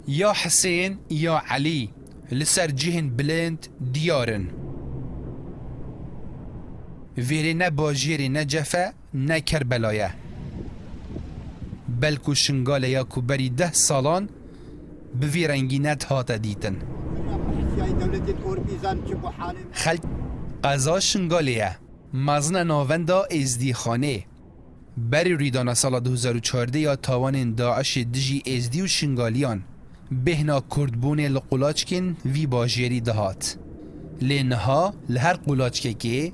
يا حسين يا علي لسر جهن بلند ديارن ویری نه باجیری نه جفه نه کربلایه بلکو شنگال یا کوبری 10 سالان بوی رنگی نت هاته دیتن خلق قضا شنگالیه مزن ناوندا ازدی خانه بری ریدان سال 2014 یا تاوان داعش دجی ازدی و شنگالیان بهنا کردبون لقلاچکن وی باجیری دهات لینها لهر قلاچکه که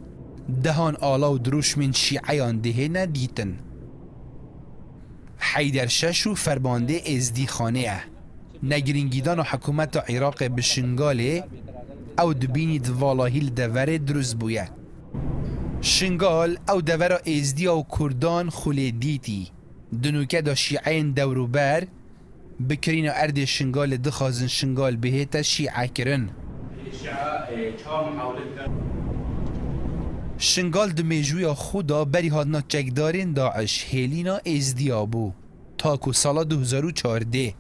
دهان آلا و دروش من شیعیان دهنه دیتن حیدر شش و فرمانده ازدی خانه نگرینگیدان و حکومت عراق بشنگاله او دبینی دوالاهیل دوره دروز بویه شنگال او دوره ازدی و کردان خولی دیتی دنوکه دا شیعین دورو بر بکرین ارد شنگال دخازن شنگال بهیتا شیعه کرن شنگال دمیجوی خدا بری هادنا چکدارین داعش هیلینا ازدیا بو تاکو سالا 2014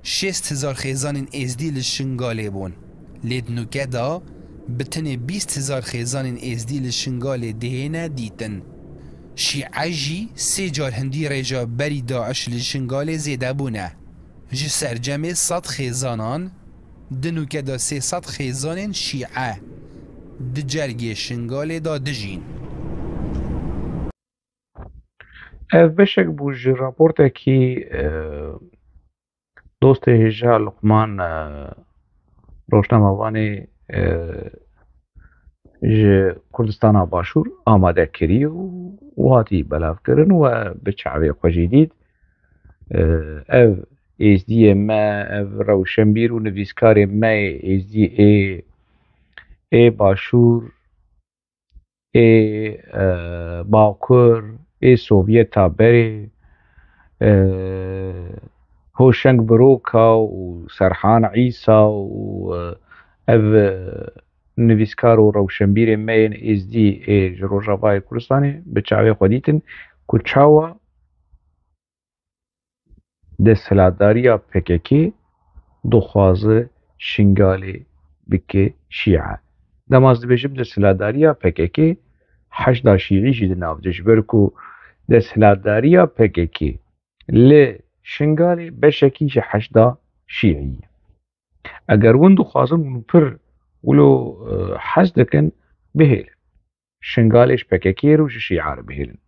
60,000 خیزان ازدی لشنگاله بون لیدنوکه دا بتن 20,000 خیزان ازدی لشنگاله دهینه دیتن شیعه جی 3 جار هندی ریجا بری داعش لشنگاله زیده بونه جی سرجمه 100 خیزانان دنوکه دا 300 خیزان شیعه د جرگی شنگال دا دجین اف بشک بوج راپورتا کی دوست هجا لقمان روشنامه‌وانی ج کردستان باشور آماده کری و هاتی بلاف کرن و بچعوی خوشیدید اف ایز دی ما اف روشنبیر و نویسکار ما ایز دی ای باشور ای باکر ای سوویتا بری هوشنگ بروکا و سرحان عیسا و اف نویسکار و روشنبیر مین از دی ای جروجابای کردستانی بچاوی خودیتن کچاوا دستهلاتداری پککی دخوازه شنگالی بکه شیعه دماز بجيب دستهلاتداری پککی 8 شیعی جد نافدش برکو دستهلاتداری پککی ل شنگالی بشکی ج 8 شیعی اگر وندو خوازن ونو پر ولو حز دکن بهیل شنگالش پککی رو شیعه رو بهیلن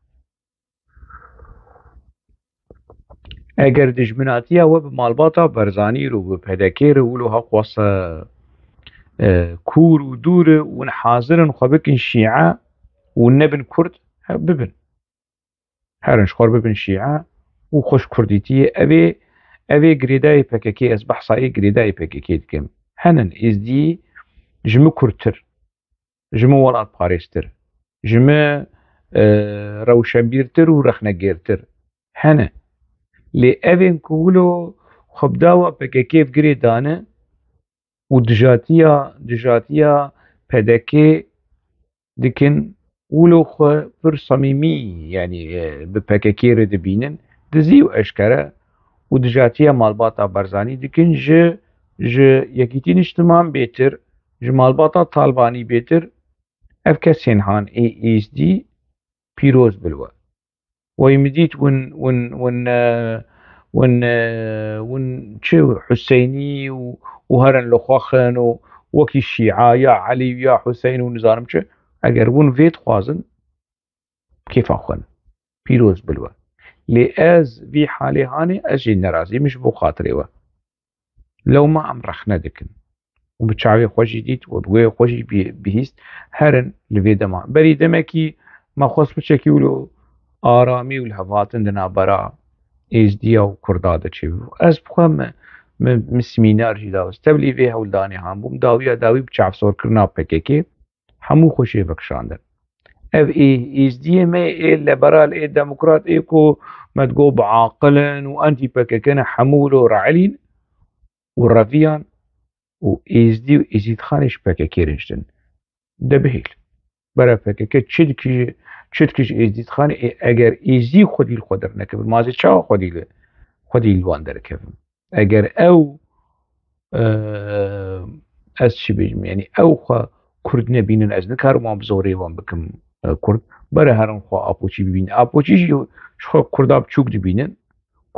اگر دجمناتی و بمالباتا برزانی رو بپدکی رو ولو حق واسه كور ودور ونحاضرن خبكن شيعة ونبن كرد ببن هرنش خور ببن شيعة وخش كرديتي أبي قريداي بككي أصبح صاي قريداي بككي دكم هنن إز دي جمو كرتر جمو ولاد باريستر جمو روشنبيرتر ورخنجيرتر هنا لأبين كولو خبداوا بككي في قريدانه و دجاتیا پدکی دکن ولو خو پر صمیمی یعنی بپککی رد بینن دزی و اشکره و دجاتیا مالباتا برزانی دکن ج یکیتین اجتماع بیتر ج مالباتا طالبانی بیتر اف کسین هان ایز دی پیروز بلوه و یمدیت ون چه حسینی وهرن لخوخن وكي الشيعة يا علي يا حسين ونزارم چه اگر ون فيت خوازن كيف اخوان بيروز بلوه لأز في حالي هاني اجي نرازي مش بو خاطري و لو ما ام رخنا دكن وبتشعبي خوشي ديت وبوي خوشي بهيست هرن لفي دما بري دمكي ما خوص بچكي ولو آرامي والهفاتن دنا برا ایز دیا و کرداده چی از بخوام مسمینار جی داوست تبلی وی هولدانی هم بوم داوی بچاف سور کرنا پککی همو خوشی بکشاندن اف ایز دی ما ای لیبرال ای دموکرات ای کو متقو بعاقلا و انتي پککن حمول و رعلين و رفیان و ایز دی و ایزید خانش پککی رنجدن ده بهیل برای پککی چد کش ایزید خان اگر ایزی خودی خودر نکبر مازی چا خودی الوان در کبر اگر او از چی بيجم يعني او خوا كرد نبينن از نكار وان بزوري وان بكم كرد برا هرن خوا آپوچی ببین آپوچی جی خوا کرداب چوک دبینن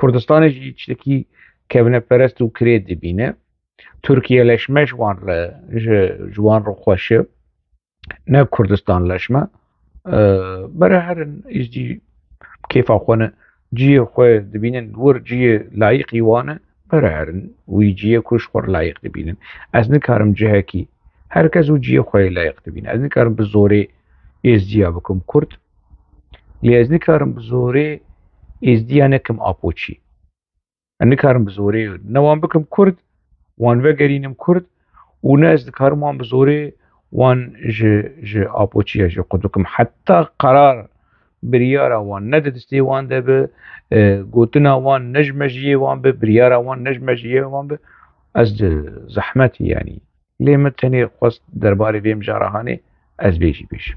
کردستان جی چتکی کبنه پرست و کرید دبینه ترکیه لشمه جوان رو خوشه نه کردستان لشمه برا هرن از جی كيف أخوانا جي أخوة دبينن ور جي لايق وانه برهرن ويجي كوش خور لايق دبينن از نكارم جهكي هركز وجي أخوة لايق دبينن از نكارم بزوري ازديا بكم كرد لي از نكارم بزوري ازديا نكم آپوچي نكارم بزوري نوان بكم كرد وان وگرينم كرد وناز نكارم وان بزوري وان ج آپوچي جي قدوكم حتى قرار بريارا وان ندستي وان ده به گوتنا وان نجمجيه وان به بريارا وان نجمجيه وان به از زحمتي يعني ليه متني قصد درباري بيم جارهاني از بيجي بيش